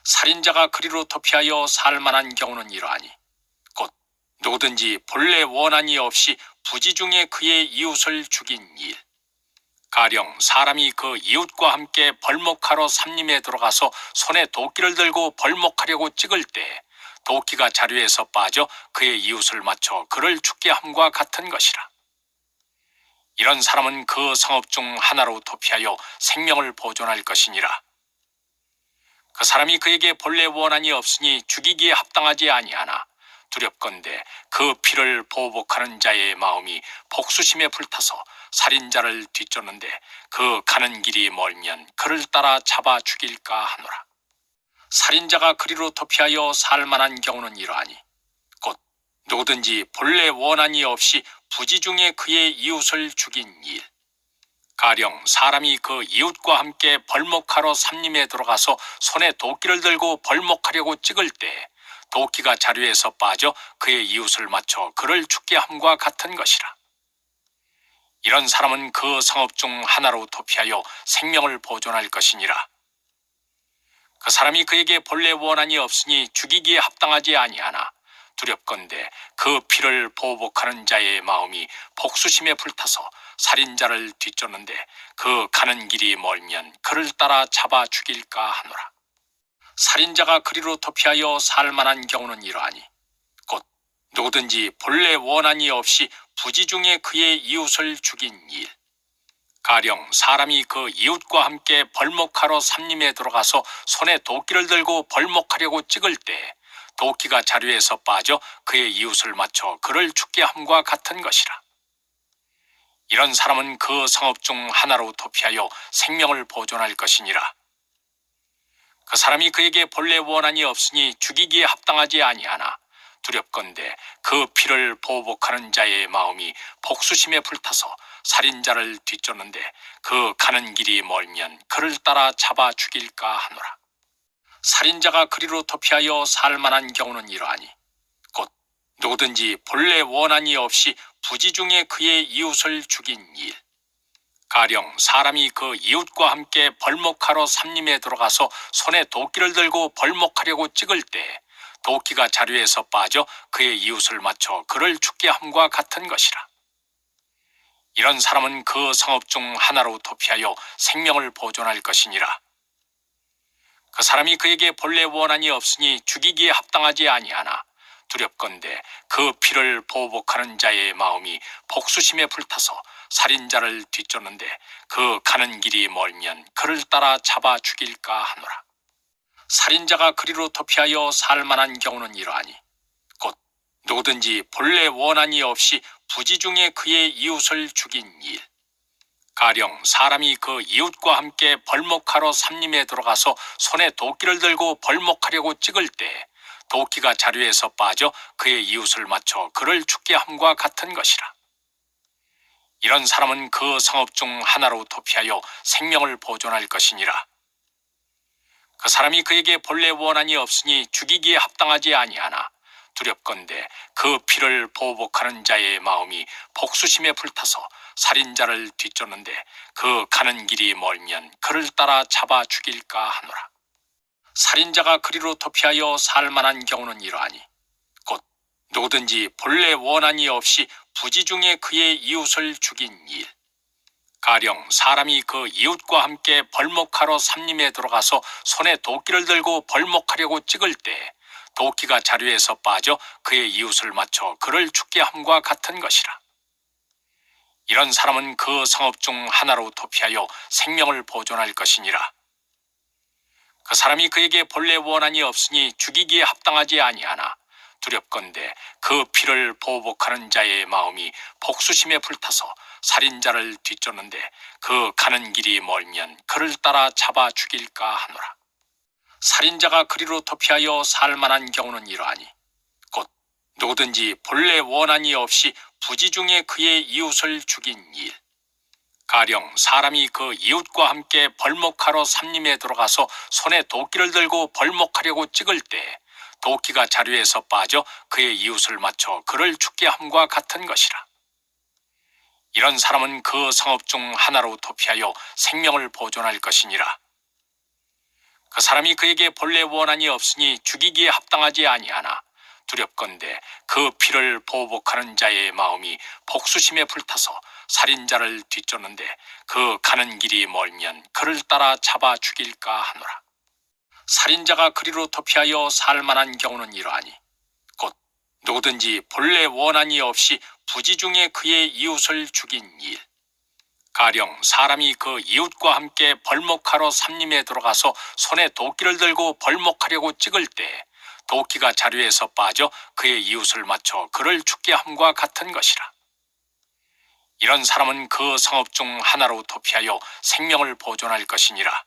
살인자가 그리로 도피하여 살만한 경우는 이러하니 곧 누구든지 본래 원한이 없이 부지 중에 그의 이웃을 죽인 일. 가령 사람이 그 이웃과 함께 벌목하러 삼림에 들어가서 손에 도끼를 들고 벌목하려고 찍을 때 도끼가 자루에서 빠져 그의 이웃을 맞춰 그를 죽게 함과 같은 것이라. 이런 사람은 그 성읍 중 하나로 도피하여 생명을 보존할 것이니라. 그 사람이 그에게 본래 원한이 없으니 죽이기에 합당하지 아니하나 두렵건대 그 피를 보복하는 자의 마음이 복수심에 불타서 살인자를 뒤쫓는데 그 가는 길이 멀면 그를 따라 잡아 죽일까 하노라. 살인자가 그리로 도피하여 살만한 경우는 이러하니 곧 누구든지 본래 원한이 없이 부지 중에 그의 이웃을 죽인 일. 가령 사람이 그 이웃과 함께 벌목하러 삼림에 들어가서 손에 도끼를 들고 벌목하려고 찍을 때 도끼가 자루에서 빠져 그의 이웃을 맞춰 그를 죽게 함과 같은 것이라. 이런 사람은 그 성읍 중 하나로 도피하여 생명을 보존할 것이니라. 그 사람이 그에게 본래 원한이 없으니 죽이기에 합당하지 아니하나 두렵건대 그 피를 보복하는 자의 마음이 복수심에 불타서 살인자를 뒤쫓는데 그 가는 길이 멀면 그를 따라 잡아 죽일까 하노라. 살인자가 그리로 도피하여 살만한 경우는 이러하니 곧 누구든지 본래 원한이 없이 부지 중에 그의 이웃을 죽인 일. 가령 사람이 그 이웃과 함께 벌목하러 삼림에 들어가서 손에 도끼를 들고 벌목하려고 찍을 때 도끼가 자루에서 빠져 그의 이웃을 맞춰 그를 죽게 함과 같은 것이라. 이런 사람은 그 성읍 중 하나로 도피하여 생명을 보존할 것이니라. 그 사람이 그에게 본래 원한이 없으니 죽이기에 합당하지 아니하나 두렵건대 그 피를 보복하는 자의 마음이 복수심에 불타서 살인자를 뒤쫓는데 그 가는 길이 멀면 그를 따라 잡아 죽일까 하노라. 살인자가 그리로 도피하여 살만한 경우는 이러하니 곧 누구든지 본래 원한이 없이 부지 중에 그의 이웃을 죽인 일. 가령 사람이 그 이웃과 함께 벌목하러 삼림에 들어가서 손에 도끼를 들고 벌목하려고 찍을 때 도끼가 자루에서 빠져 그의 이웃을 맞춰 그를 죽게 함과 같은 것이라. 이런 사람은 그 성읍 중 하나로 도피하여 생명을 보존할 것이니라. 그 사람이 그에게 본래 원한이 없으니 죽이기에 합당하지 아니하나 두렵건대 그 피를 보복하는 자의 마음이 복수심에 불타서 살인자를 뒤쫓는데 그 가는 길이 멀면 그를 따라 잡아 죽일까 하노라. 살인자가 그리로 도피하여 살만한 경우는 이러하니 곧 누구든지 본래 원한이 없이 부지 중에 그의 이웃을 죽인 일. 가령 사람이 그 이웃과 함께 벌목하러 삼림에 들어가서 손에 도끼를 들고 벌목하려고 찍을 때 도끼가 자루에서 빠져 그의 이웃을 맞춰 그를 죽게 함과 같은 것이라. 이런 사람은 그 성읍 중 하나로 도피하여 생명을 보존할 것이니라. 그 사람이 그에게 본래 원한이 없으니 죽이기에 합당하지 아니하나 두렵건대 그 피를 보복하는 자의 마음이 복수심에 불타서 살인자를 뒤쫓는데 그 가는 길이 멀면 그를 따라 잡아 죽일까 하노라. 살인자가 그리로 도피하여 살만한 경우는 이러하니 곧 누구든지 본래 원한이 없이 부지 중에 그의 이웃을 죽인 일. 가령 사람이 그 이웃과 함께 벌목하러 삼림에 들어가서 손에 도끼를 들고 벌목하려고 찍을 때 도끼가 자루에서 빠져 그의 이웃을 맞춰 그를 죽게 함과 같은 것이라. 이런 사람은 그 성읍 중 하나로 도피하여 생명을 보존할 것이니라. 그 사람이 그에게 본래 원한이 없으니 죽이기에 합당하지 아니하나 두렵건대 그 피를 보복하는 자의 마음이 복수심에 불타서 살인자를 뒤쫓는데 그 가는 길이 멀면 그를 따라 잡아 죽일까 하노라. 살인자가 그리로 도피하여 살만한 경우는 이러하니 곧 누구든지 본래 원한이 없이 부지 중에 그의 이웃을 죽인 일. 가령 사람이 그 이웃과 함께 벌목하러 삼림에 들어가서 손에 도끼를 들고 벌목하려고 찍을 때 도끼가 자루에서 빠져 그의 이웃을 맞춰 그를 죽게 함과 같은 것이라. 이런 사람은 그 성읍 중 하나로 도피하여 생명을 보존할 것이니라. 그 그 사람이 그에게 본래 원한이 없으니 죽이기에 합당하지 아니하나 두렵건대 그 피를 보복하는 자의 마음이 복수심에 불타서 살인자를 뒤쫓는데 그 가는 길이 멀면 그를 따라 잡아 죽일까 하노라. 살인자가 그리로 도피하여 살 만한 경우는 이러하니 곧 누구든지 본래 원한이 없이 부지 중에 그의 이웃을 죽인 일. 가령 사람이 그 이웃과 함께 벌목하러 삼림에 들어가서 손에 도끼를 들고 벌목하려고 찍을 때 도끼가 자루에서 빠져 그의 이웃을 맞춰 그를 죽게 함과 같은 것이라. 이런 사람은 그 성읍 중 하나로 도피하여 생명을 보존할 것이니라.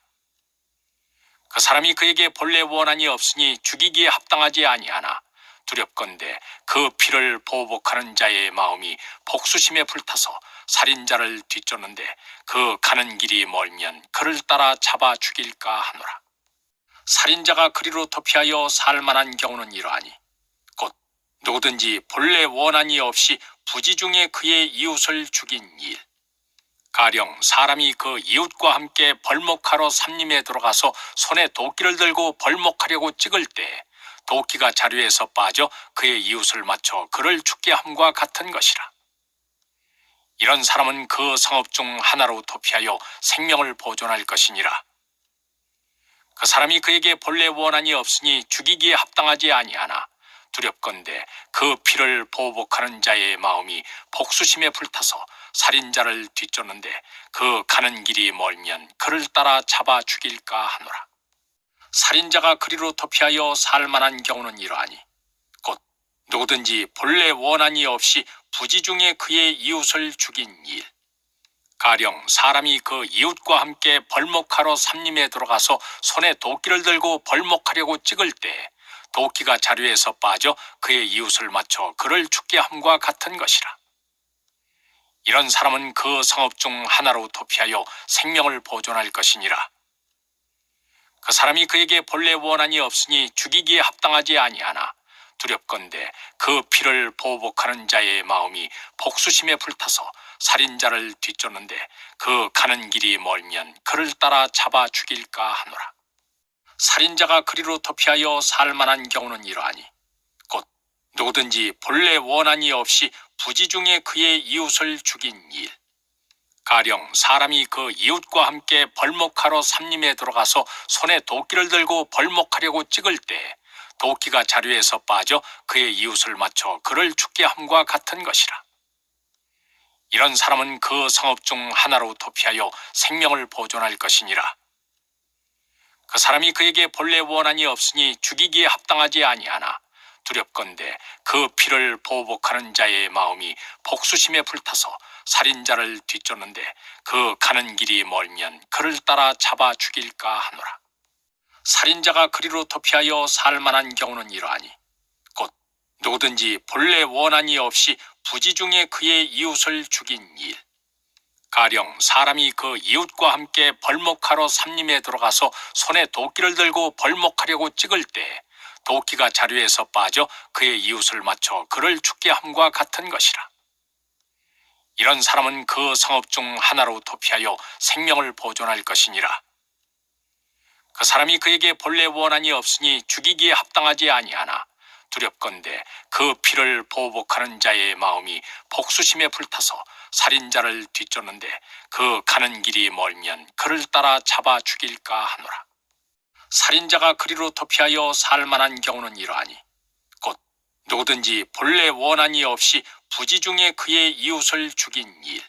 그 사람이 그에게 본래 원한이 없으니 죽이기에 합당하지 아니하나 두렵건대 그 피를 보복하는 자의 마음이 복수심에 불타서 살인자를 뒤쫓는데 그 가는 길이 멀면 그를 따라 잡아 죽일까 하노라. 살인자가 그리로 도피하여 살 만한 경우는 이러하니 곧 누구든지 본래 원한이 없이 부지 중에 그의 이웃을 죽인 일. 가령 사람이 그 이웃과 함께 벌목하러 삼림에 들어가서 손에 도끼를 들고 벌목하려고 찍을 때 도끼가 자루에서 빠져 그의 이웃을 맞춰 그를 죽게 함과 같은 것이라. 이런 사람은 그 성읍 중 하나로 도피하여 생명을 보존할 것이니라. 그 사람이 그에게 본래 원한이 없으니 죽이기에 합당하지 아니하나 두렵건대 그 피를 보복하는 자의 마음이 복수심에 불타서 살인자를 뒤쫓는데 그 가는 길이 멀면 그를 따라 잡아 죽일까 하노라. 살인자가 그리로 도피하여 살 만한 경우는 이러하니 곧 누구든지 본래 원한이 없이 부지 중에 그의 이웃을 죽인 일. 가령 사람이 그 이웃과 함께 벌목하러 삼림에 들어가서 손에 도끼를 들고 벌목하려고 찍을 때 도끼가 자루에서 빠져 그의 이웃을 맞춰 그를 죽게 함과 같은 것이라. 이런 사람은 그 성읍 중 하나로 도피하여 생명을 보존할 것이니라. 그 사람이 그에게 본래 원한이 없으니 죽이기에 합당하지 아니하나 두렵건대 그 피를 보복하는 자의 마음이 복수심에 불타서 살인자를 뒤쫓는데 그 가는 길이 멀면 그를 따라 잡아 죽일까 하노라. 살인자가 그리로 도피하여 살 만한 경우는 이러하니 곧 누구든지 본래 원한이 없이 부지 중에 그의 이웃을 죽인 일. 가령 사람이 그 이웃과 함께 벌목하러 삼림에 들어가서 손에 도끼를 들고 벌목하려고 찍을 때 도끼가 자루에서 빠져 그의 이웃을 맞춰 그를 죽게 함과 같은 것이라. 이런 사람은 그 성읍 중 하나로 도피하여 생명을 보존할 것이니라. 그 사람이 그에게 본래 원한이 없으니 죽이기에 합당하지 아니하나 두렵건대 그 피를 보복하는 자의 마음이 복수심에 불타서 살인자를 뒤쫓는데 그 가는 길이 멀면 그를 따라 잡아 죽일까 하노라. 살인자가 그리로 도피하여 살 만한 경우는 이러하니 곧 누구든지 본래 원한이 없이 부지 중에 그의 이웃을 죽인 일. 가령 사람이 그 이웃과 함께 벌목하러 삼림에 들어가서 손에 도끼를 들고 벌목하려고 찍을 때 도끼가 자루에서 빠져 그의 이웃을 맞춰 그를 죽게 함과 같은 것이라. 이런 사람은 그 성읍 중 하나로 도피하여 생명을 보존할 것이니라. 그 사람이 그에게 본래 원한이 없으니 죽이기에 합당하지 아니하나 두렵건대 그 피를 보복하는 자의 마음이 복수심에 불타서 살인자를 뒤쫓는데 그 가는 길이 멀면 그를 따라 잡아 죽일까 하노라. 살인자가 그리로 도피하여 살 만한 경우는 이러하니 곧 누구든지 본래 원한이 없이 부지 중에 그의 이웃을 죽인 일.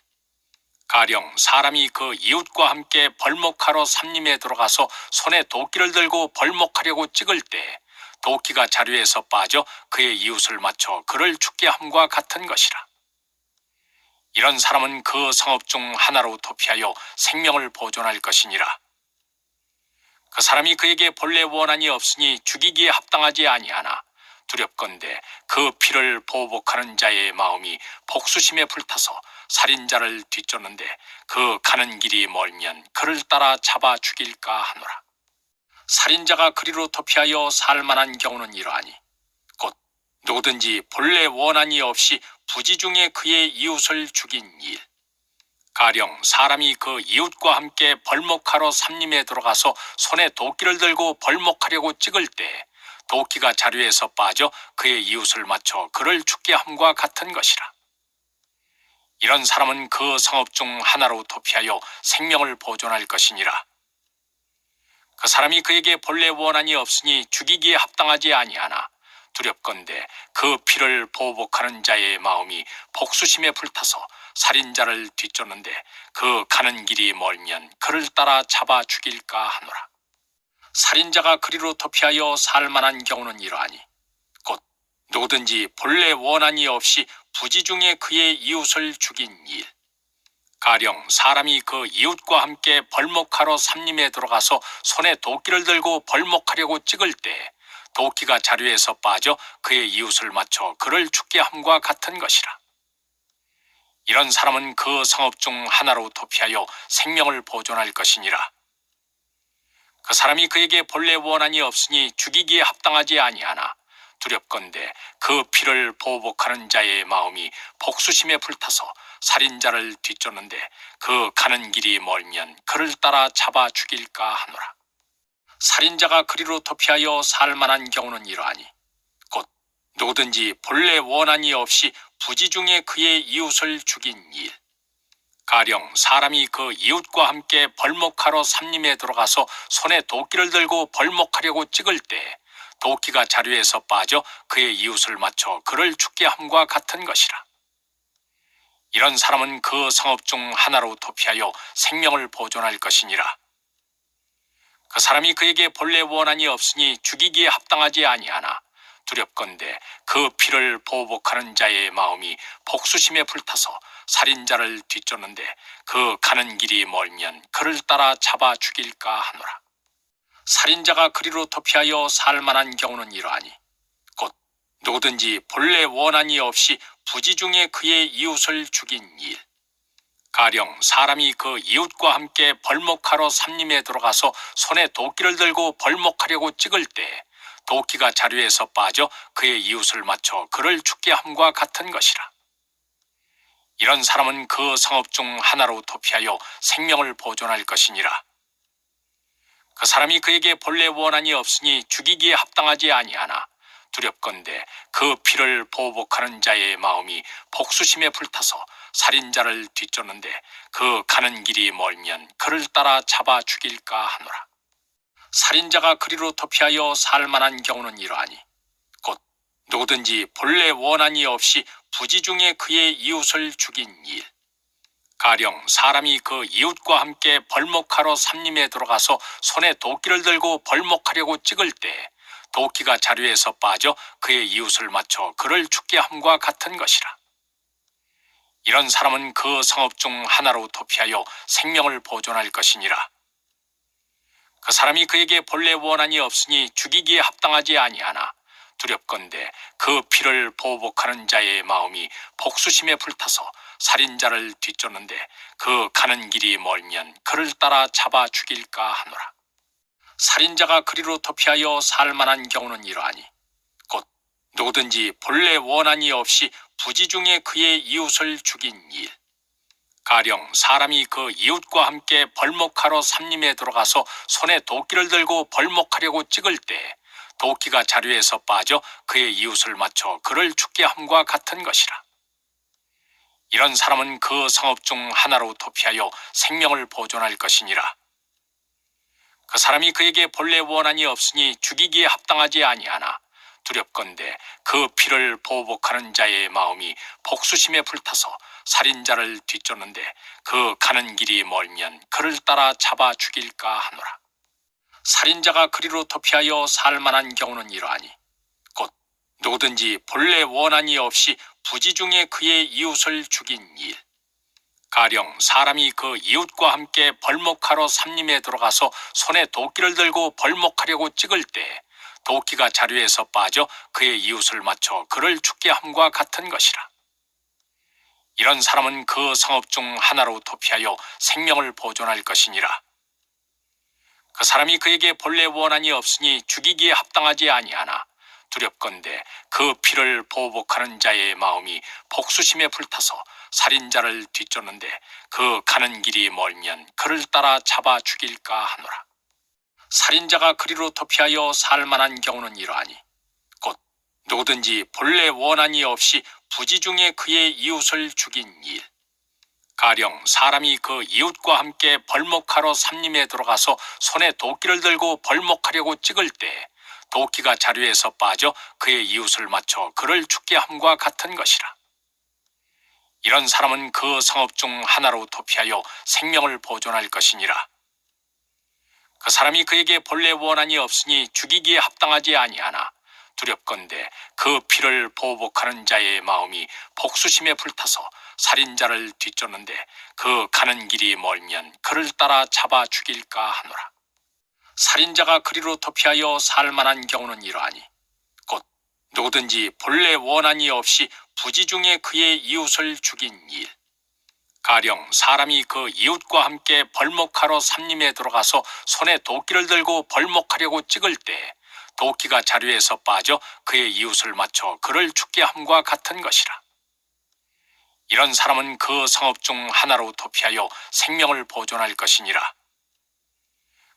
가령 사람이 그 이웃과 함께 벌목하러 삼림에 들어가서 손에 도끼를 들고 벌목하려고 찍을 때 도끼가 자루에서 빠져 그의 이웃을 맞춰 그를 죽게 함과 같은 것이라. 이런 사람은 그 성읍 중 하나로 도피하여 생명을 보존할 것이니라. 그 사람이 그에게 본래 원한이 없으니 죽이기에 합당하지 아니하나 두렵건대 그 피를 보복하는 자의 마음이 복수심에 불타서 살인자를 뒤쫓는데 그 가는 길이 멀면 그를 따라 잡아 죽일까 하노라. 살인자가 그리로 도피하여 살 만한 경우는 이러하니 곧 누구든지 본래 원한이 없이 부지 중에 그의 이웃을 죽인 일. 가령 사람이 그 이웃과 함께 벌목하러 삼림에 들어가서 손에 도끼를 들고 벌목하려고 찍을 때 도끼가 자루에서 빠져 그의 이웃을 맞춰 그를 죽게 함과 같은 것이라. 이런 사람은 그 성읍 중 하나로 도피하여 생명을 보존할 것이니라. 그 사람이 그에게 본래 원한이 없으니 죽이기에 합당하지 아니하나 두렵건대 그 피를 보복하는 자의 마음이 복수심에 불타서 살인자를 뒤쫓는데 그 가는 길이 멀면 그를 따라 잡아 죽일까 하노라. 살인자가 그리로 도피하여 살만한 경우는 이러하니 곧 누구든지 본래 원한이 없이 부지 중에 그의 이웃을 죽인 일. 가령 사람이 그 이웃과 함께 벌목하러 삼림에 들어가서 손에 도끼를 들고 벌목하려고 찍을 때 도끼가 자루에서 빠져 그의 이웃을 맞춰 그를 죽게 함과 같은 것이라. 이런 사람은 그 성읍 중 하나로 도피하여 생명을 보존할 것이니라. 그 사람이 그에게 본래 원한이 없으니 죽이기에 합당하지 아니하나 두렵건대 그 피를 보복하는 자의 마음이 복수심에 불타서 살인자를 뒤쫓는데 그 가는 길이 멀면 그를 따라 잡아 죽일까 하노라. 살인자가 그리로 도피하여 살만한 경우는 이러하니 곧 누구든지 본래 원한이 없이 부지 중에 그의 이웃을 죽인 일. 가령 사람이 그 이웃과 함께 벌목하러 삼림에 들어가서 손에 도끼를 들고 벌목하려고 찍을 때 도끼가 자루에서 빠져 그의 이웃을 맞춰 그를 죽게 함과 같은 것이라. 이런 사람은 그 성읍 중 하나로 도피하여 생명을 보존할 것이니라. 그 사람이 그에게 본래 원한이 없으니 죽이기에 합당하지 아니하나 두렵건대 그 피를 보복하는 자의 마음이 복수심에 불타서 살인자를 뒤쫓는데 그 가는 길이 멀면 그를 따라 잡아 죽일까 하노라. 살인자가 그리로 도피하여 살만한 경우는 이러하니 곧 누구든지 본래 원한이 없이 부지 중에 그의 이웃을 죽인 일. 가령 사람이 그 이웃과 함께 벌목하러 삼림에 들어가서 손에 도끼를 들고 벌목하려고 찍을 때 도끼가 자루에서 빠져 그의 이웃을 맞춰 그를 죽게 함과 같은 것이라. 이런 사람은 그 성읍 중 하나로 도피하여 생명을 보존할 것이니라. 그 사람이 그에게 본래 원한이 없으니 죽이기에 합당하지 아니하나 두렵건대 그 피를 보복하는 자의 마음이 복수심에 불타서 살인자를 뒤쫓는데 그 가는 길이 멀면 그를 따라 잡아 죽일까 하노라. 살인자가 그리로 도피하여 살만한 경우는 이러하니 곧 누구든지 본래 원한이 없이 부지 중에 그의 이웃을 죽인 일. 가령 사람이 그 이웃과 함께 벌목하러 삼림에 들어가서 손에 도끼를 들고 벌목하려고 찍을 때 도끼가 자루에서 빠져 그의 이웃을 맞춰 그를 죽게 함과 같은 것이라. 이런 사람은 그 성읍 중 하나로 도피하여 생명을 보존할 것이니라. 그 사람이 그에게 본래 원한이 없으니 죽이기에 합당하지 아니하나 두렵건대 그 피를 보복하는 자의 마음이 복수심에 불타서 살인자를 뒤쫓는데 그 가는 길이 멀면 그를 따라 잡아 죽일까 하노라. 살인자가 그리로 도피하여 살만한 경우는 이러하니 곧 누구든지 본래 원한이 없이 부지 중에 그의 이웃을 죽인 일. 가령 사람이 그 이웃과 함께 벌목하러 삼림에 들어가서 손에 도끼를 들고 벌목하려고 찍을 때 도끼가 자루에서 빠져 그의 이웃을 맞춰 그를 죽게 함과 같은 것이라. 이런 사람은 그 성읍 중 하나로 도피하여 생명을 보존할 것이니라. 그 사람이 그에게 본래 원한이 없으니 죽이기에 합당하지 아니하나 두렵건대 그 피를 보복하는 자의 마음이 복수심에 불타서 살인자를 뒤쫓는데 그 가는 길이 멀면 그를 따라 잡아 죽일까 하노라. 살인자가 그리로 도피하여 살만한 경우는 이러하니 곧 누구든지 본래 원한이 없이 부지 중에 그의 이웃을 죽인 일. 가령 사람이 그 이웃과 함께 벌목하러 삼림에 들어가서 손에 도끼를 들고 벌목하려고 찍을 때 도끼가 자루에서 빠져 그의 이웃을 맞춰 그를 죽게 함과 같은 것이라. 이런 사람은 그 성읍 중 하나로 도피하여 생명을 보존할 것이니라. 그 사람이 그에게 본래 원한이 없으니 죽이기에 합당하지 아니하나 두렵건대 그 피를 보복하는 자의 마음이 복수심에 불타서 살인자를 뒤쫓는데 그 가는 길이 멀면 그를 따라 잡아 죽일까 하노라. 살인자가 그리로부터 피하여 살 만한 경우는 이러하니 곧 누구든지 본래 원한이 없이 부지 중에 그의 이웃을 죽인 일. 가령 사람이 그 이웃과 함께 벌목하러 삼림에 들어가서 손에 도끼를 들고 벌목하려고 찍을 때 도끼가 자루에서 빠져 그의 이웃을 맞춰 그를 죽게 함과 같은 것이라. 이런 사람은 그 성읍 중 하나로 도피하여 생명을 보존할 것이니라. 그 사람이 그에게 본래 원한이 없으니 죽이기에 합당하지 아니하나 두렵건대 그 피를 보복하는 자의 마음이 복수심에 불타서 살인자를 뒤쫓는데 그 가는 길이 멀면 그를 따라 잡아 죽일까 하노라. 살인자가 그리로부터 피하여 살 만한 경우는 이러하니 곧 누구든지 본래 원한이 없이 부지 중에 그의 이웃을 죽인 일. 가령 사람이 그 이웃과 함께 벌목하러 삼림에 들어가서 손에 도끼를 들고 벌목하려고 찍을 때 도끼가 자루에서 빠져 그의 이웃을 맞춰 그를 죽게 함과 같은 것이라. 이런 사람은 그 성읍 중 하나로 도피하여 생명을 보존할 것이니라.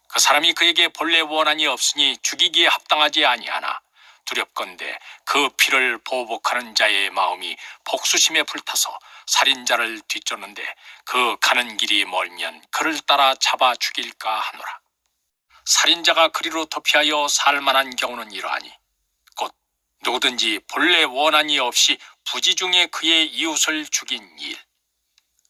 그 사람이 그에게 본래 원한이 없으니 죽이기에 합당하지 아니하나 두렵건대 그 피를 보복하는 자의 마음이 복수심에 불타서 살인자를 뒤쫓는데 그 가는 길이 멀면 그를 따라 잡아 죽일까 하노라. 살인자가 그리로부터 피하여 살 만한 경우는 이러하니 곧 누구든지 본래 원한이 없이 부지 중에 그의 이웃을 죽인 일.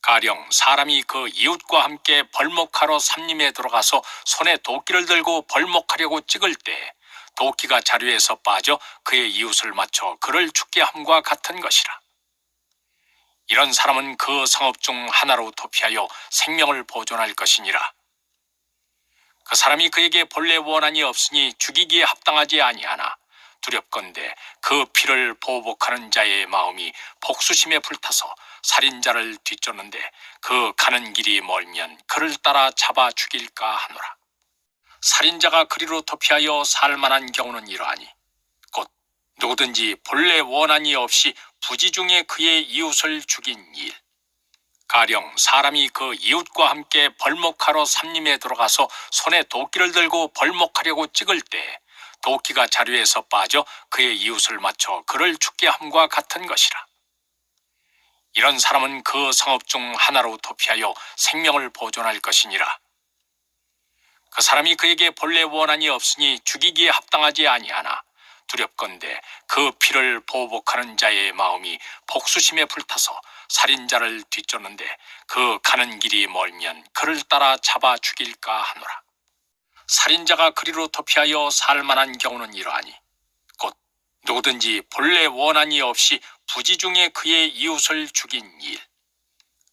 가령 사람이 그 이웃과 함께 벌목하러 삼림에 들어가서 손에 도끼를 들고 벌목하려고 찍을 때 도끼가 자루에서 빠져 그의 이웃을 맞춰 그를 죽게 함과 같은 것이라. 이런 사람은 그 성읍 중 하나로 도피하여 생명을 보존할 것이니라. 그 사람이 그에게 본래 원한이 없으니 죽이기에 합당하지 아니하나 두렵건대 그 피를 보복하는 자의 마음이 복수심에 불타서 살인자를 뒤쫓는데 그 가는 길이 멀면 그를 따라 잡아 죽일까 하노라. 살인자가 그리로부터 피하여 살 만한 경우는 이러하니 곧 누구든지 본래 원한이 없이 부지 중에 그의 이웃을 죽인 일. 가령 사람이 그 이웃과 함께 벌목하러 삼림에 들어가서 손에 도끼를 들고 벌목하려고 찍을 때 도끼가 자루에서 빠져 그의 이웃을 맞춰 그를 죽게 함과 같은 것이라. 이런 사람은 그 성읍 중 하나로 도피하여 생명을 보존할 것이니라. 그 사람이 그에게 본래 원한이 없으니 죽이기에 합당하지 아니하나 두렵건대 그 피를 보복하는 자의 마음이 복수심에 불타서 살인자를 뒤쫓는데 그 가는 길이 멀면 그를 따라 잡아 죽일까 하노라. 살인자가 그리로부터 피하여 살 만한 경우는 이러하니 곧 누구든지 본래 원한이 없이 부지 중에 그의 이웃을 죽인 일.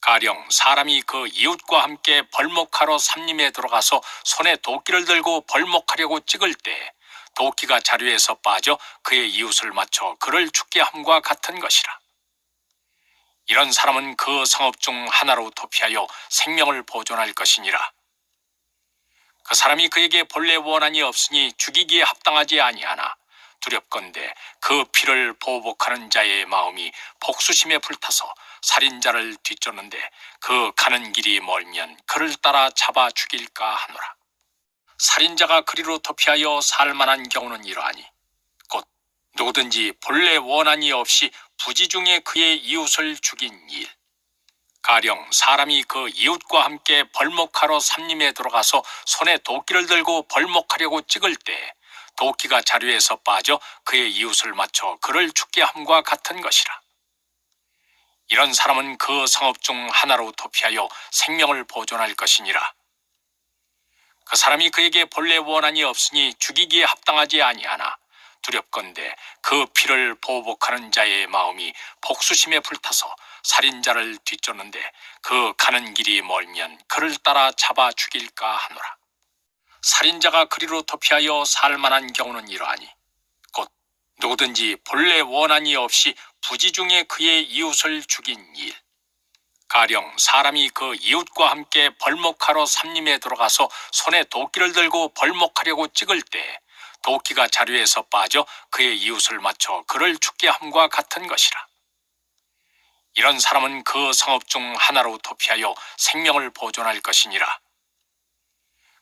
가령 사람이 그 이웃과 함께 벌목하러 삼림에 들어가서 손에 도끼를 들고 벌목하려고 찍을 때 도끼가 자루에서 빠져 그의 이웃을 맞춰 그를 죽게 함과 같은 것이라. 이런 사람은 그 성읍 중 하나로 도피하여 생명을 보존할 것이니라. 그 사람이 그에게 본래 원한이 없으니 죽이기에 합당하지 아니하나 두렵건대 그 피를 보복하는 자의 마음이 복수심에 불타서 살인자를 뒤쫓는데 그 가는 길이 멀면 그를 따라 잡아 죽일까 하노라. 살인자가 그리로부터 피하여 살 만한 경우는 이러하니 곧 누구든지 본래 원한이 없이 부지 중에 그의 이웃을 죽인 일. 가령 사람이 그 이웃과 함께 벌목하러 삼림에 들어가서 손에 도끼를 들고 벌목하려고 찍을 때 도끼가 자루에서 빠져 그의 이웃을 맞춰 그를 죽게 함과 같은 것이라. 이런 사람은 그 성읍 중 하나로 도피하여 생명을 보존할 것이니라. 그 사람이 그에게 본래 원한이 없으니 죽이기에 합당하지 아니하나 두렵건대 그 피를 보복하는 자의 마음이 복수심에 불타서 살인자를 뒤쫓는데 그 가는 길이 멀면 그를 따라 잡아 죽일까 하노라. 살인자가 그리로부터 피하여 살 만한 경우는 이러하니 곧 누구든지 본래 원한이 없이 부지 중에 그의 이웃을 죽인 일. 가령 사람이 그 이웃과 함께 벌목하러 삼림에 들어가서 손에 도끼를 들고 벌목하려고 찍을 때 도끼가 자루에서 빠져 그의 이웃을 맞춰 그를 죽게 함과 같은 것이라. 이런 사람은 그 성읍 중 하나로 도피하여 생명을 보존할 것이니라.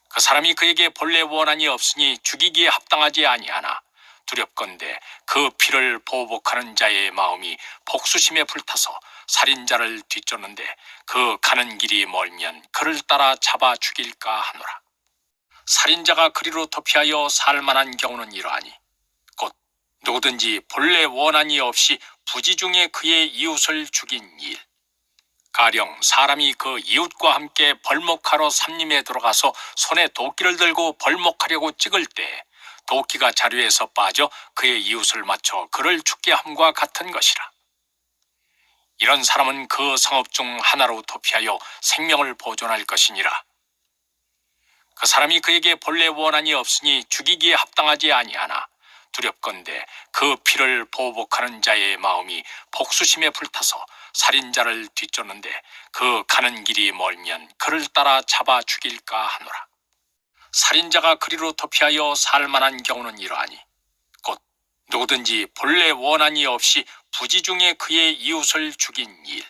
그 사람이 그에게 본래 원한이 없으니 죽이기에 합당하지 아니하나 두렵건대 그 피를 보복하는 자의 마음이 복수심에 불타서 살인자를 뒤쫓는데 그 가는 길이 멀면 그를 따라 잡아 죽일까 하노라. 살인자가 그리로 도피하여 살 만한 경우는 이러하니 곧 누구든지 본래 원한이 없이 부지 중에 그의 이웃을 죽인 일, 가령 사람이 그 이웃과 함께 벌목하러 삼림에 들어가서 손에 도끼를 들고 벌목하려고 찍을 때 도끼가 자루에서 빠져 그의 이웃을 맞춰 그를 죽게 함과 같은 것이라. 이런 사람은 그 성읍 중 하나로 도피하여 생명을 보존할 것이니라. 그 사람이 그에게 본래 원한이 없으니 죽이기에 합당하지 아니하나 두렵건대 그 피를 보복하는 자의 마음이 복수심에 불타서 살인자를 뒤쫓는데 그 가는 길이 멀면 그를 따라 잡아 죽일까 하노라. 살인자가 그리로 도피하여 살 만한 경우는 이러하니 곧 누구든지 본래 원한이 없이 부지 중에 그의 이웃을 죽인 일,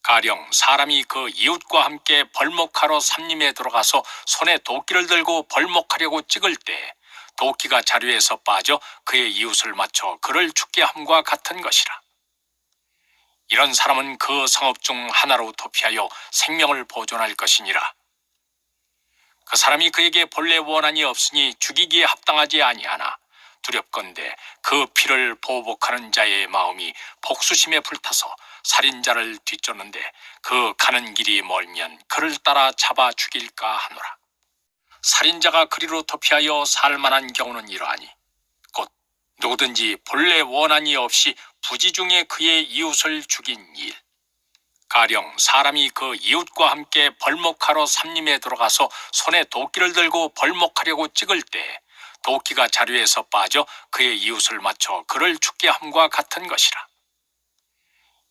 가령 사람이 그 이웃과 함께 벌목하러 삼림에 들어가서 손에 도끼를 들고 벌목하려고 찍을 때 도끼가 자루에서 빠져 그의 이웃을 맞춰 그를 죽게 함과 같은 것이라. 이런 사람은 그 성읍 중 하나로 도피하여 생명을 보존할 것이니라. 그 사람이 그에게 본래 원한이 없으니 죽이기에 합당하지 아니하나 두렵건대 그 피를 보복하는 자의 마음이 복수심에 불타서 살인자를 뒤쫓는데 그 가는 길이 멀면 그를 따라 잡아 죽일까 하노라. 살인자가 그리로 도피하여 살 만한 경우는 이러하니 곧 누구든지 본래 원한이 없이 부지 중에 그의 이웃을 죽인 일, 가령 사람이 그 이웃과 함께 벌목하러 삼림에 들어가서 손에 도끼를 들고 벌목하려고 찍을 때 도끼가 자루에서 빠져 그의 이웃을 맞춰 그를 죽게 함과 같은 것이라.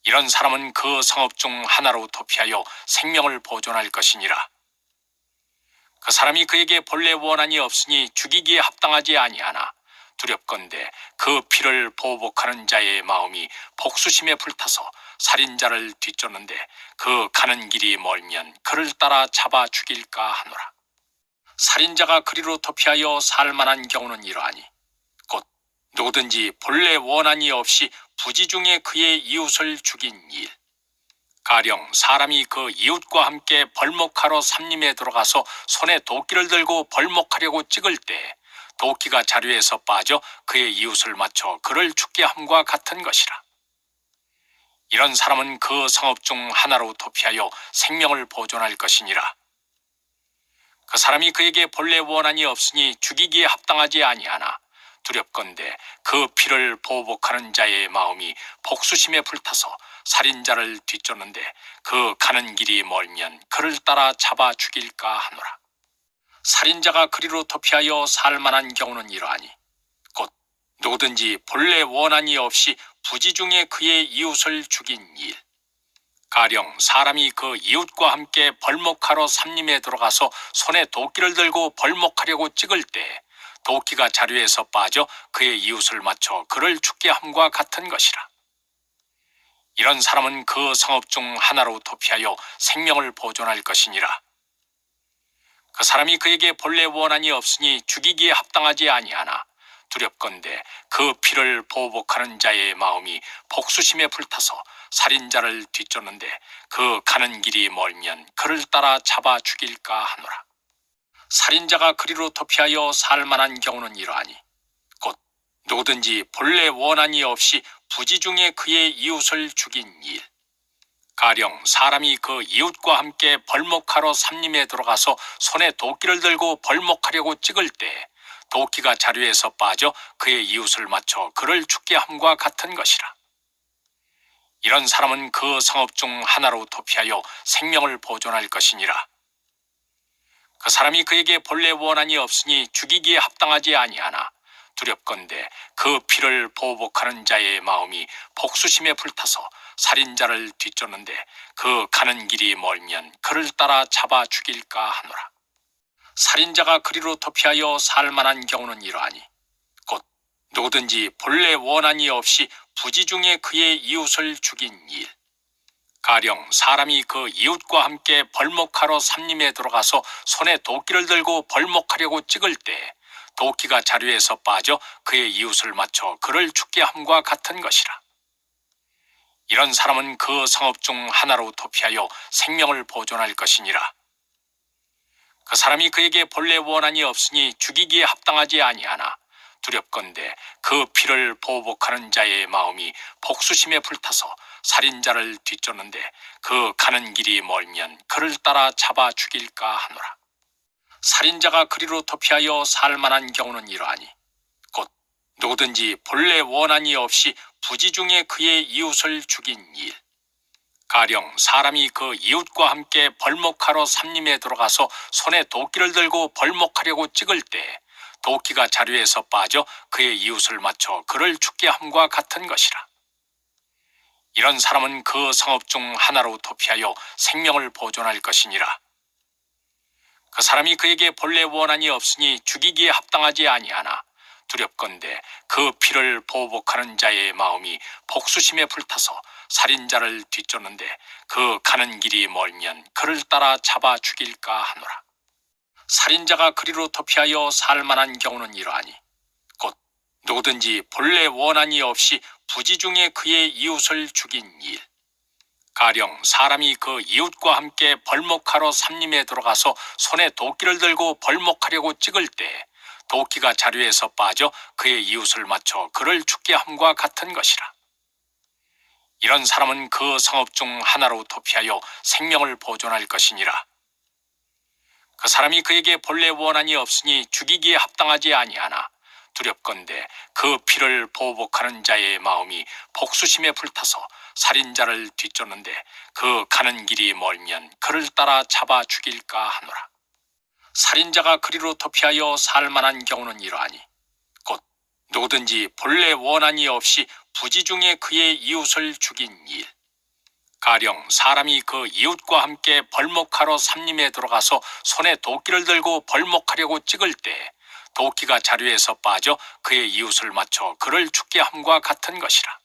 이런 사람은 그 성읍 중 하나로 도피하여 생명을 보존할 것이니라. 그 사람이 그에게 본래 원한이 없으니 죽이기에 합당하지 아니하나 두렵건대 그 피를 보복하는 자의 마음이 복수심에 불타서 살인자를 뒤쫓는데 그 가는 길이 멀면 그를 따라 잡아 죽일까 하노라. 살인자가 그리로 도피하여 살 만한 경우는 이러하니 곧 누구든지 본래 원한이 없이 부지 중에 그의 이웃을 죽인 일, 가령 사람이 그 이웃과 함께 벌목하러 삼림에 들어가서 손에 도끼를 들고 벌목하려고 찍을 때 도끼가 자루에서 빠져 그의 이웃을 맞춰 그를 죽게 함과 같은 것이라. 이런 사람은 그 성읍 중 하나로 도피하여 생명을 보존할 것이니라. 그 사람이 그에게 본래 원한이 없으니 죽이기에 합당하지 아니하나 두렵건대 그 피를 보복하는 자의 마음이 복수심에 불타서 살인자를 뒤쫓는데 그 가는 길이 멀면 그를 따라 잡아 죽일까 하노라. 살인자가 그리로 도피하여 살 만한 경우는 이러하니 곧 누구든지 본래 원한이 없이 부지 중에 그의 이웃을 죽인 일, 가령 사람이 그 이웃과 함께 벌목하러 삼림에 들어가서 손에 도끼를 들고 벌목하려고 찍을 때 도끼가 자루에서 빠져 그의 이웃을 맞춰 그를 죽게 함과 같은 것이라. 이런 사람은 그 성읍 중 하나로 도피하여 생명을 보존할 것이니라. 그 사람이 그에게 본래 원한이 없으니 죽이기에 합당하지 아니하나 두렵건대 그 피를 보복하는 자의 마음이 복수심에 불타서 살인자를 뒤쫓는데 그 가는 길이 멀면 그를 따라 잡아 죽일까 하노라. 살인자가 그리로 도피하여 살 만한 경우는 이러하니 곧 누구든지 본래 원한이 없이 부지 중에 그의 이웃을 죽인 일, 가령 사람이 그 이웃과 함께 벌목하러 삼림에 들어가서 손에 도끼를 들고 벌목하려고 찍을 때 도끼가 자루에서 빠져 그의 이웃을 맞춰 그를 죽게 함과 같은 것이라. 이런 사람은 그 성읍 중 하나로 도피하여 생명을 보존할 것이니라. 그 사람이 그에게 본래 원한이 없으니 죽이기에 합당하지 아니하나 두렵건대 그 피를 보복하는 자의 마음이 복수심에 불타서 살인자를 뒤쫓는데 그 가는 길이 멀면 그를 따라 잡아 죽일까 하노라. 살인자가 그리로 도피하여 살만한 경우는 이러하니 곧 누구든지 본래 원한이 없이 부지 중에 그의 이웃을 죽인 일. 가령 사람이 그 이웃과 함께 벌목하러 삼림에 들어가서 손에 도끼를 들고 벌목하려고 찍을 때 도끼가 자루에서 빠져 그의 이웃을 맞춰 그를 죽게 함과 같은 것이라. 이런 사람은 그 성읍 중 하나로 도피하여 생명을 보존할 것이니라. 그 사람이 그에게 본래 원한이 없으니 죽이기에 합당하지 아니하나 두렵건대 그 피를 보복하는 자의 마음이 복수심에 불타서 살인자를 뒤쫓는데 그 가는 길이 멀면 그를 따라 잡아 죽일까 하노라. 살인자가 그리로 도피하여 살만한 경우는 이러하니 곧 누구든지 본래 원한이 없이 부지 중에 그의 이웃을 죽인 일. 가령 사람이 그 이웃과 함께 벌목하러 삼림에 들어가서 손에 도끼를 들고 벌목하려고 찍을 때 도끼가 자루에서 빠져 그의 이웃을 맞춰 그를 죽게 함과 같은 것이라. 이런 사람은 그 성읍 중 하나로 도피하여 생명을 보존할 것이니라. 그 사람이 그에게 본래 원한이 없으니 죽이기에 합당하지 아니하나 두렵건대 그 피를 보복하는 자의 마음이 복수심에 불타서 살인자를 뒤쫓는데 그 가는 길이 멀면 그를 따라 잡아 죽일까 하노라. 살인자가 그리로 도피하여 살만한 경우는 이러하니 곧 누구든지 본래 원한이 없이 부지 중에 그의 이웃을 죽인 일. 가령 사람이 그 이웃과 함께 벌목하러 삼림에 들어가서 손에 도끼를 들고 벌목하려고 찍을 때 도끼가 자루에서 빠져 그의 이웃을 맞춰 그를 죽게 함과 같은 것이라. 이런 사람은 그 성읍 중 하나로 도피하여 생명을 보존할 것이니라. 그 사람이 그에게 본래 원한이 없으니 죽이기에 합당하지 아니하나 두렵건대 그 피를 보복하는 자의 마음이 복수심에 불타서 살인자를 뒤쫓는데 그 가는 길이 멀면 그를 따라 잡아 죽일까 하노라. 살인자가 그리로 도피하여 살만한 경우는 이러하니 곧 누구든지 본래 원한이 없이 부지 중에 그의 이웃을 죽인 일. 가령 사람이 그 이웃과 함께 벌목하러 삼림에 들어가서 손에 도끼를 들고 벌목하려고 찍을 때 도끼가 자루에서 빠져 그의 이웃을 맞춰 그를 죽게 함과 같은 것이라.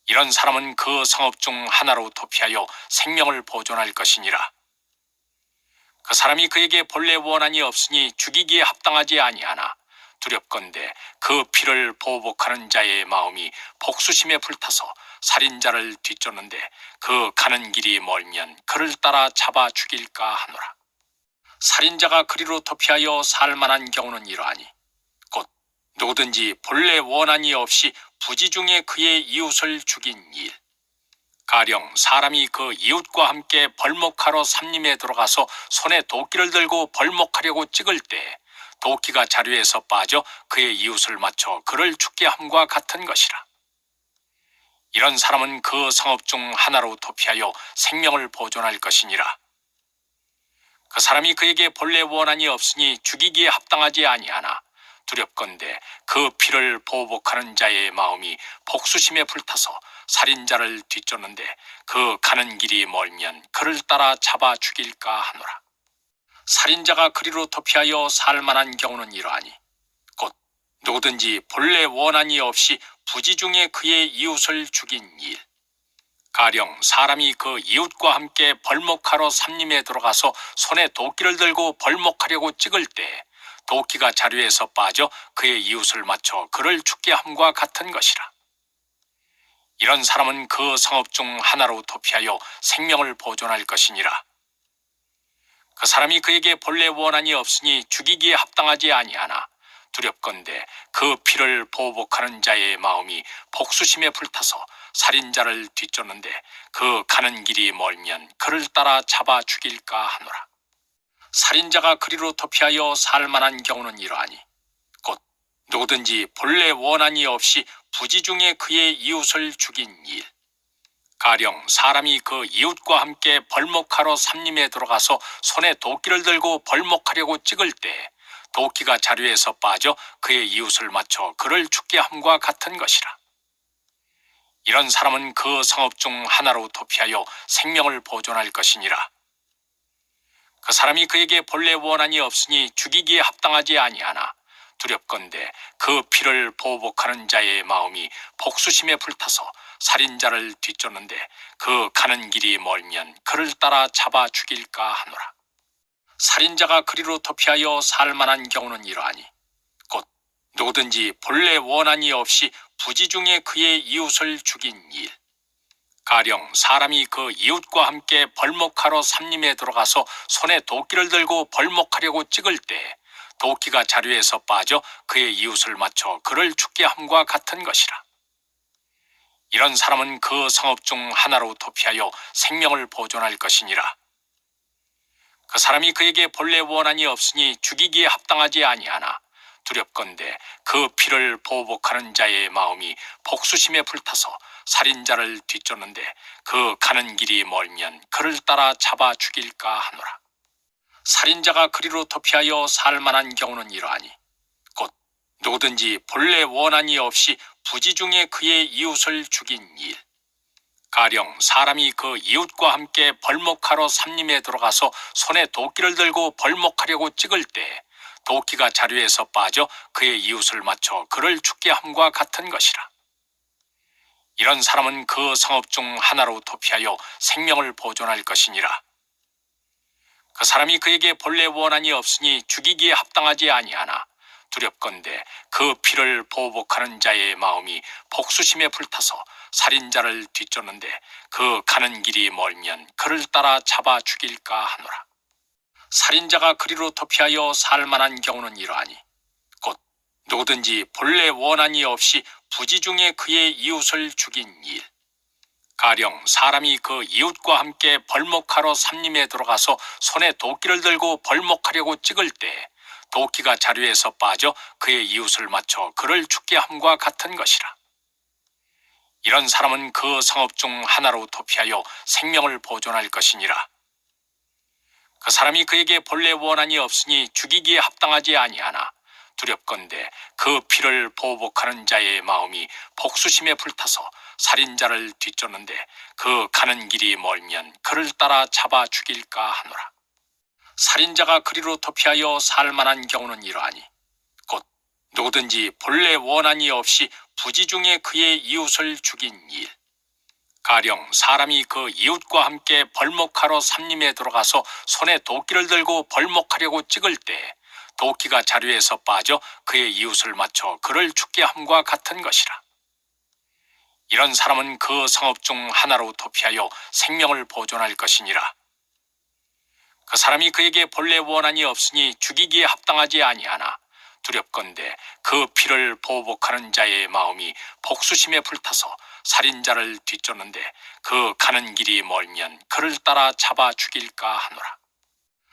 이런 사람은 그 성읍 중 하나로 도피하여 생명을 보존할 것이니라. 그 사람이 그에게 본래 원한이 없으니 죽이기에 합당하지 아니하나 두렵건대 그 피를 보복하는 자의 마음이 복수심에 불타서 살인자를 뒤쫓는데 그 가는 길이 멀면 그를 따라 잡아 죽일까 하노라. 살인자가 그리로 도피하여 살만한 경우는 이러하니 곧 누구든지 본래 원한이 없이 부지 중에 그의 이웃을 죽인 일. 가령 사람이 그 이웃과 함께 벌목하러 삼림에 들어가서 손에 도끼를 들고 벌목하려고 찍을 때 도끼가 자루에서 빠져 그의 이웃을 맞춰 그를 죽게 함과 같은 것이라. 이런 사람은 그 성읍 중 하나로 도피하여 생명을 보존할 것이니라. 그 사람이 그에게 본래 원한이 없으니 죽이기에 합당하지 아니하나 두렵건대 그 피를 보복하는 자의 마음이 복수심에 불타서 살인자를 뒤쫓는데 그 가는 길이 멀면 그를 따라 잡아 죽일까 하노라. 살인자가 그리로 도피하여 살만한 경우는 이러하니 곧 누구든지 본래 원한이 없이 부지 중에 그의 이웃을 죽인 일. 가령 사람이 그 이웃과 함께 벌목하러 삼림에 들어가서 손에 도끼를 들고 벌목하려고 찍을 때 도끼가 자루에서 빠져 그의 이웃을 맞춰 그를 죽게 함과 같은 것이라. 이런 사람은 그 성읍 중 하나로 도피하여 생명을 보존할 것이니라. 그 사람이 그에게 본래 원한이 없으니 죽이기에 합당하지 아니하나 두렵건대 그 피를 보복하는 자의 마음이 복수심에 불타서 살인자를 뒤쫓는데 그 가는 길이 멀면 그를 따라 잡아 죽일까 하노라. 살인자가 그리로 도피하여 살만한 경우는 이러하니 곧 누구든지 본래 원한이 없이 부지 중에 그의 이웃을 죽인 일. 가령 사람이 그 이웃과 함께 벌목하러 삼림에 들어가서 손에 도끼를 들고 벌목하려고 찍을 때 도끼가 자루에서 빠져 그의 이웃을 맞춰 그를 죽게 함과 같은 것이라. 이런 사람은 그 성읍 중 하나로 도피하여 생명을 보존할 것이니라. 그 사람이 그에게 본래 원한이 없으니 죽이기에 합당하지 아니하나 두렵건대 그 피를 보복하는 자의 마음이 복수심에 불타서 살인자를 뒤쫓는데 그 가는 길이 멀면 그를 따라 잡아 죽일까 하노라. 살인자가 그리로 도피하여 살 만한 경우는 이러하니 곧 누구든지 본래 원한이 없이 부지 중에 그의 이웃을 죽인 일, 가령 사람이 그 이웃과 함께 벌목하러 삼림에 들어가서 손에 도끼를 들고 벌목하려고 찍을 때 도끼가 자루에서 빠져 그의 이웃을 맞춰 그를 죽게 함과 같은 것이라. 이런 사람은 그 성읍 중 하나로 도피하여 생명을 보존할 것이니라. 그 사람이 그에게 본래 원한이 없으니 죽이기에 합당하지 아니하나 두렵건대 그 피를 보복하는 자의 마음이 복수심에 불타서 살인자를 뒤쫓는데 그 가는 길이 멀면 그를 따라 잡아 죽일까 하노라. 살인자가 그리로 도피하여 살 만한 경우는 이러하니 곧 누구든지 본래 원한이 없이 부지 중에 그의 이웃을 죽인 일, 가령 사람이 그 이웃과 함께 벌목하러 삼림에 들어가서 손에 도끼를 들고 벌목하려고 찍을 때 도끼가 자루에서 빠져 그의 이웃을 맞춰 그를 죽게 함과 같은 것이라. 이런 사람은 그 성읍 중 하나로 도피하여 생명을 보존할 것이니라. 그 사람이 그에게 본래 원한이 없으니 죽이기에 합당하지 아니하나 두렵건대 그 피를 보복하는 자의 마음이 복수심에 불타서 살인자를 뒤쫓는데 그 가는 길이 멀면 그를 따라 잡아 죽일까 하노라. 살인자가 그리로 도피하여 살 만한 경우는 이러하니 곧 누구든지 본래 원한이 없이 부지 중에 그의 이웃을 죽인 일, 가령 사람이 그 이웃과 함께 벌목하러 삼림에 들어가서 손에 도끼를 들고 벌목하려고 찍을 때 도끼가 자루에서 빠져 그의 이웃을 맞춰 그를 죽게 함과 같은 것이라. 이런 사람은 그 성읍 중 하나로 도피하여 생명을 보존할 것이니라. 그 사람이 그에게 본래 원한이 없으니 죽이기에 합당하지 아니하나 두렵건대 그 피를 보복하는 자의 마음이 복수심에 불타서 살인자를 뒤쫓는데 그 가는 길이 멀면 그를 따라 잡아 죽일까 하노라. 살인자가 그리로 도피하여 살 만한 경우는 이러하니 곧 누구든지 본래 원한이 없이 부지 중에 그의 이웃을 죽인 일, 가령 사람이 그 이웃과 함께 벌목하러 삼림에 들어가서 손에 도끼를 들고 벌목하려고 찍을 때 도끼가 자루에서 빠져 그의 이웃을 맞춰 그를 죽게 함과 같은 것이라. 이런 사람은 그 성읍 중 하나로 도피하여 생명을 보존할 것이니라. 그 사람이 그에게 본래 원한이 없으니 죽이기에 합당하지 아니하나 두렵건대 그 피를 보복하는 자의 마음이 복수심에 불타서 살인자를 뒤쫓는데 그 가는 길이 멀면 그를 따라 잡아 죽일까 하노라.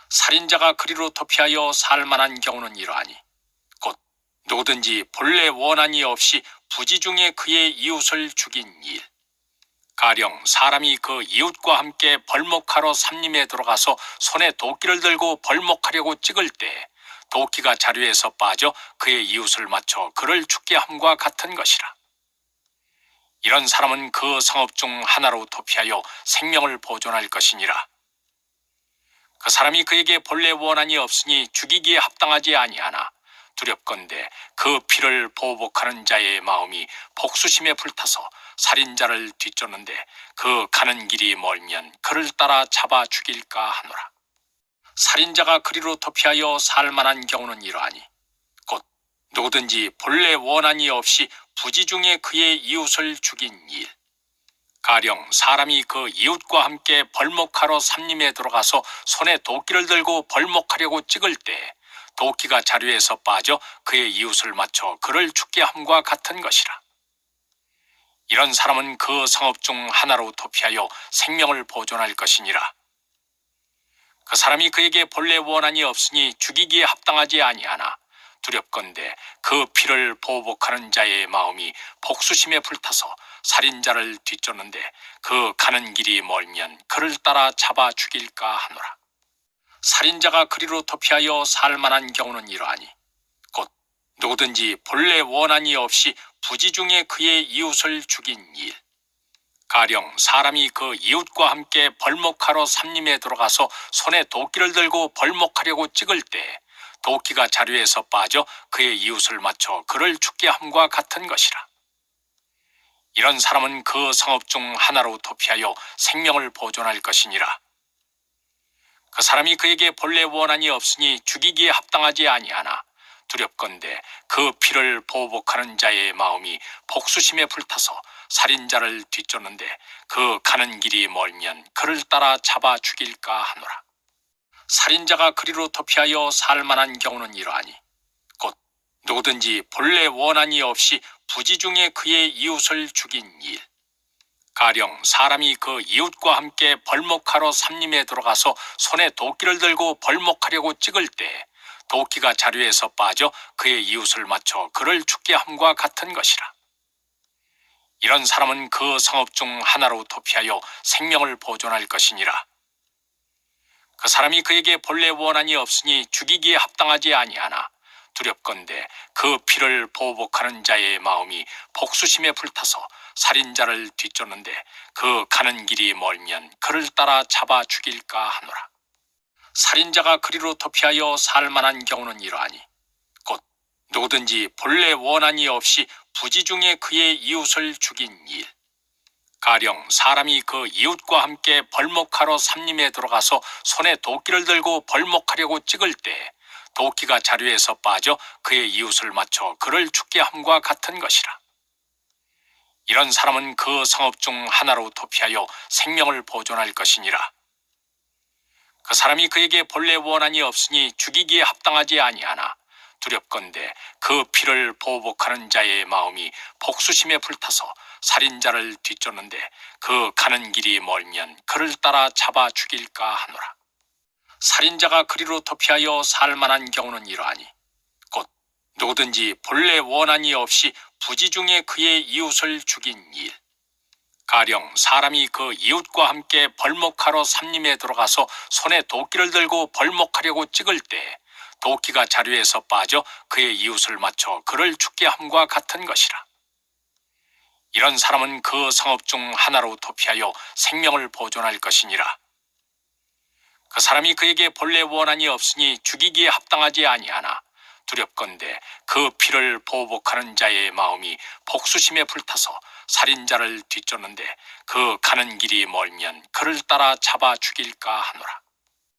살인자가 그리로 도피하여 살 만한 경우는 이러하니 곧 누구든지 본래 원한이 없이 부지 중에 그의 이웃을 죽인 일, 가령 사람이 그 이웃과 함께 벌목하러 삼림에 들어가서 손에 도끼를 들고 벌목하려고 찍을 때 도끼가 자루에서 빠져 그의 이웃을 맞춰 그를 죽게 함과 같은 것이라. 이런 사람은 그 성읍 중 하나로 도피하여 생명을 보존할 것이니라. 그 사람이 그에게 본래 원한이 없으니 죽이기에 합당하지 아니하나 두렵건대 그 피를 보복하는 자의 마음이 복수심에 불타서 살인자를 뒤쫓는데 그 가는 길이 멀면 그를 따라 잡아 죽일까 하노라. 살인자가 그리로 도피하여 살 만한 경우는 이러하니 곧 누구든지 본래 원한이 없이 부지 중에 그의 이웃을 죽인 일, 가령 사람이 그 이웃과 함께 벌목하러 삼림에 들어가서 손에 도끼를 들고 벌목하려고 찍을 때 도끼가 자루에서 빠져 그의 이웃을 맞춰 그를 죽게 함과 같은 것이라. 이런 사람은 그 성읍 중 하나로 도피하여 생명을 보존할 것이니라. 그 사람이 그에게 본래 원한이 없으니 죽이기에 합당하지 아니하나 두렵건대 그 피를 보복하는 자의 마음이 복수심에 불타서 살인자를 뒤쫓는데 그 가는 길이 멀면 그를 따라 잡아 죽일까 하노라. 살인자가 그리로 도피하여 살 만한 경우는 이러하니 곧 누구든지 본래 원한이 없이 부지 중에 그의 이웃을 죽인 일, 가령 사람이 그 이웃과 함께 벌목하러 삼림에 들어가서 손에 도끼를 들고 벌목하려고 찍을 때 도끼가 자루에서 빠져 그의 이웃을 맞춰 그를 죽게 함과 같은 것이라. 이런 사람은 그 성읍 중 하나로 도피하여 생명을 보존할 것이니라. 그 사람이 그에게 본래 원한이 없으니 죽이기에 합당하지 아니하나 두렵건대 그 피를 보복하는 자의 마음이 복수심에 불타서 살인자를 뒤쫓는데 그 가는 길이 멀면 그를 따라 잡아 죽일까 하노라. 살인자가 그리로 도피하여 살 만한 경우는 이러하니 곧 누구든지 본래 원한이 없이 부지 중에 그의 이웃을 죽인 일. 가령 사람이 그 이웃과 함께 벌목하러 삼림에 들어가서 손에 도끼를 들고 벌목하려고 찍을 때 도끼가 자루에서 빠져 그의 이웃을 맞춰 그를 죽게 함과 같은 것이라. 이런 사람은 그 성읍 중 하나로 도피하여 생명을 보존할 것이니라. 그 사람이 그에게 본래 원한이 없으니 죽이기에 합당하지 아니하나 두렵건대 그 피를 보복하는 자의 마음이 복수심에 불타서 살인자를 뒤쫓는데 그 가는 길이 멀면 그를 따라 잡아 죽일까 하노라. 살인자가 그리로 도피하여 살 만한 경우는 이러하니 곧 누구든지 본래 원한이 없이 부지 중에 그의 이웃을 죽인 일. 가령 사람이 그 이웃과 함께 벌목하러 삼림에 들어가서 손에 도끼를 들고 벌목하려고 찍을 때 도끼가 자루에서 빠져 그의 이웃을 맞춰 그를 죽게 함과 같은 것이라. 이런 사람은 그 성읍 중 하나로 도피하여 생명을 보존할 것이니라. 그 사람이 그에게 본래 원한이 없으니 죽이기에 합당하지 아니하나 두렵건대 그 피를 보복하는 자의 마음이 복수심에 불타서 살인자를 뒤쫓는데 그 가는 길이 멀면 그를 따라 잡아 죽일까 하노라. 살인자가 그리로 도피하여 살 만한 경우는 이러하니 곧 누구든지 본래 원한이 없이 부지 중에 그의 이웃을 죽인 일. 가령 사람이 그 이웃과 함께 벌목하러 삼림에 들어가서 손에 도끼를 들고 벌목하려고 찍을 때 도끼가 자루에서 빠져 그의 이웃을 맞춰 그를 죽게 함과 같은 것이라. 이런 사람은 그 성읍 중 하나로 도피하여 생명을 보존할 것이니라. 그 사람이 그에게 본래 원한이 없으니 죽이기에 합당하지 아니하나 두렵건대 그 피를 보복하는 자의 마음이 복수심에 불타서 살인자를 뒤쫓는데 그 가는 길이 멀면 그를 따라 잡아 죽일까 하노라.